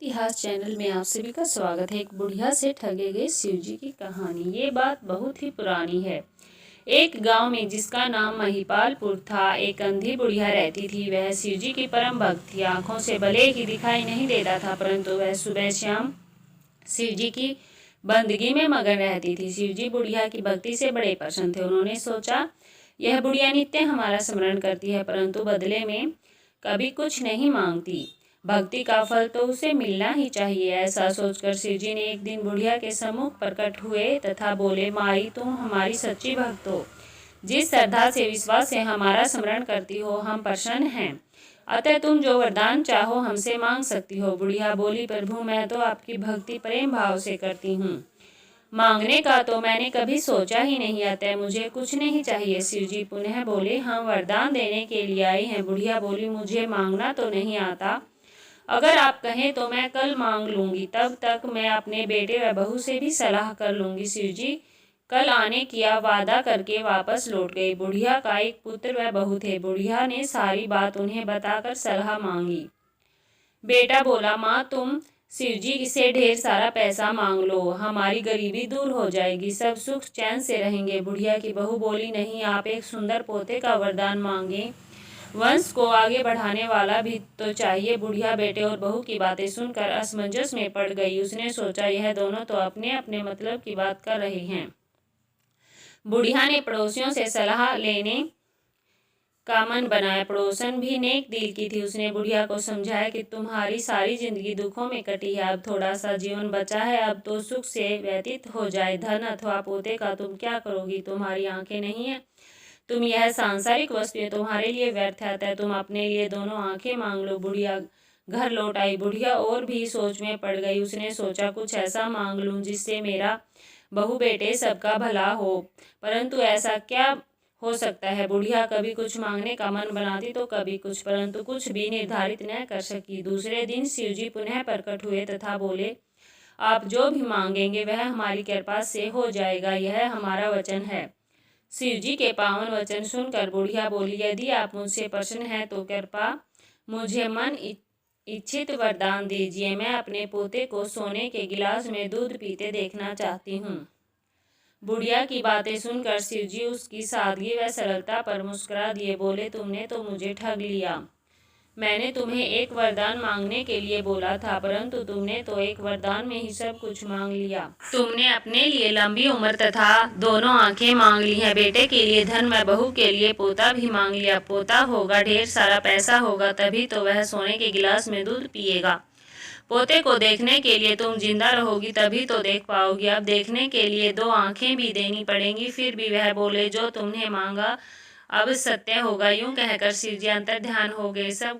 इतिहास चैनल में आप सभी का स्वागत है। एक बुढ़िया से ठगे गए शिवजी की कहानी। ये बात बहुत ही पुरानी है। एक गांव में जिसका नाम महिपालपुर था, एक अंधी बुढ़िया रहती थी। वह शिवजी की परम भक्त थी। आंखों से भले ही दिखाई नहीं देता था, परंतु वह सुबह शाम शिवजी की बंदगी में मगन रहती थी। शिवजी बुढ़िया की भक्ति से बड़े प्रसन्न थे। उन्होंने सोचा, यह बुढ़िया नित्य हमारा स्मरण करती है, परंतु बदले में कभी कुछ नहीं मांगती। भक्ति का फल तो उसे मिलना ही चाहिए। ऐसा सोचकर शिवजी ने एक दिन बुढ़िया के सम्मुख प्रकट हुए तथा बोले, माई, तुम हमारी सच्ची भक्त हो। जिस श्रद्धा से विश्वास से हमारा स्मरण करती हो, हम प्रसन्न हैं। अतः तुम जो वरदान चाहो हमसे मांग सकती हो। बुढ़िया बोली, प्रभु, मैं तो आपकी भक्ति प्रेम भाव से करती हूँ। मांगने का तो मैंने कभी सोचा ही नहीं, अतः मुझे कुछ नहीं चाहिए। शिवजी पुनः बोले, हम वरदान देने के लिए आई हैं। बुढ़िया बोली, मुझे मांगना तो नहीं आता। अगर आप कहें तो मैं कल मांग लूंगी, तब तक मैं अपने बेटे व बहू से भी सलाह कर लूंगी। शिवजी कल आने की वादा करके वापस लौट गई। बुढ़िया का एक पुत्र व बहू थे। बुढ़िया ने सारी बात उन्हें बताकर सलाह मांगी। बेटा बोला, माँ, तुम शिवजी से ढेर सारा पैसा मांग लो, हमारी गरीबी दूर हो जाएगी, सब सुख चैन से रहेंगे। बुढ़िया की बहू बोली, नहीं, आप एक सुंदर पोते का वरदान मांगे। वंश को आगे बढ़ाने वाला भी तो चाहिए। बुढ़िया बेटे और बहू की बातें सुनकर असमंजस में पड़ गई। उसने सोचा, यह दोनों तो अपने अपने मतलब की बात कर रहे हैं। बुढ़िया ने पड़ोसियों से सलाह लेने का मन बनाया। पड़ोसन भी नेक दिल की थी। उसने बुढ़िया को समझाया कि तुम्हारी सारी जिंदगी दुखों में कटी है, अब थोड़ा सा जीवन बचा है, अब तो सुख से व्यतीत हो जाए। धन अथवा पोते का तुम क्या करोगी? तुम्हारी आंखें नहीं है, तुम यह सांसारिक वस्तुएं तुम्हारे लिए व्यर्थ है, अतः तुम अपने लिए दोनों आंखें मांग लो। बुढ़िया घर लौट आई। बुढ़िया और भी सोच में पड़ गई। उसने सोचा, कुछ ऐसा मांग लूं जिससे मेरा बहू बेटे सबका भला हो, परंतु ऐसा क्या हो सकता है? बुढ़िया कभी कुछ मांगने का मन बनाती तो कभी कुछ, परंतु कुछ भी निर्धारित न कर सकी। दूसरे दिन शिवजी पुनः प्रकट हुए तथा बोले, आप जो भी मांगेंगे वह हमारी कृपा से हो जाएगा, यह हमारा वचन है। शिवजी के पावन वचन सुनकर बुढ़िया बोली, यदि आप मुझसे प्रसन्न हैं तो कृपा मुझे मन इच्छित वरदान दीजिए। मैं अपने पोते को सोने के गिलास में दूध पीते देखना चाहती हूँ। बुढ़िया की बातें सुनकर शिवजी उसकी सादगी व सरलता पर मुस्कुरा दिए। बोले, तुमने तो मुझे ठग लिया। मैंने तुम्हें एक वरदान मांगने के लिए बोला था, परंतु तुमने तो एक वरदान में ही सब कुछ मांग लिया। तुमने अपने लिए लंबी उम्र तथा दोनों आंखें मांग ली हैं। बेटे के लिए धन व बहू के लिए पोता भी मांग लिया। पोता होगा, ढेर सारा पैसा होगा, तभी तो वह सोने के गिलास में दूध पिएगा। पोते को देखने के लिए तुम जिंदा रहोगी, तभी तो देख पाओगी। अब देखने के लिए दो आंखें भी देनी पड़ेंगी। फिर भी वह बोले, जो तुमने मांगा अब सत्य होगा। यूं कहकर शिवजी अंतर ध्यान हो गए। सब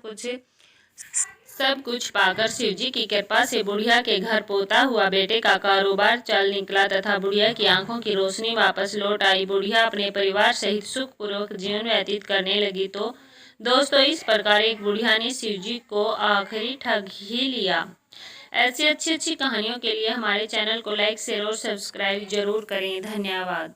कुछ पाकर शिवजी की कृपा से बुढ़िया के घर पोता हुआ बेटे का कारोबार चल निकला तथा बुढ़िया की आंखों की रोशनी वापस लौट आई। बुढ़िया अपने परिवार सहित सुखपूर्वक जीवन व्यतीत करने लगी। तो दोस्तों, इस प्रकार एक बुढ़िया ने शिवजी को आखिरी ठग ही लिया। ऐसी अच्छी अच्छी कहानियों के लिए हमारे चैनल को लाइक, शेयर और सब्सक्राइब जरूर करें। धन्यवाद।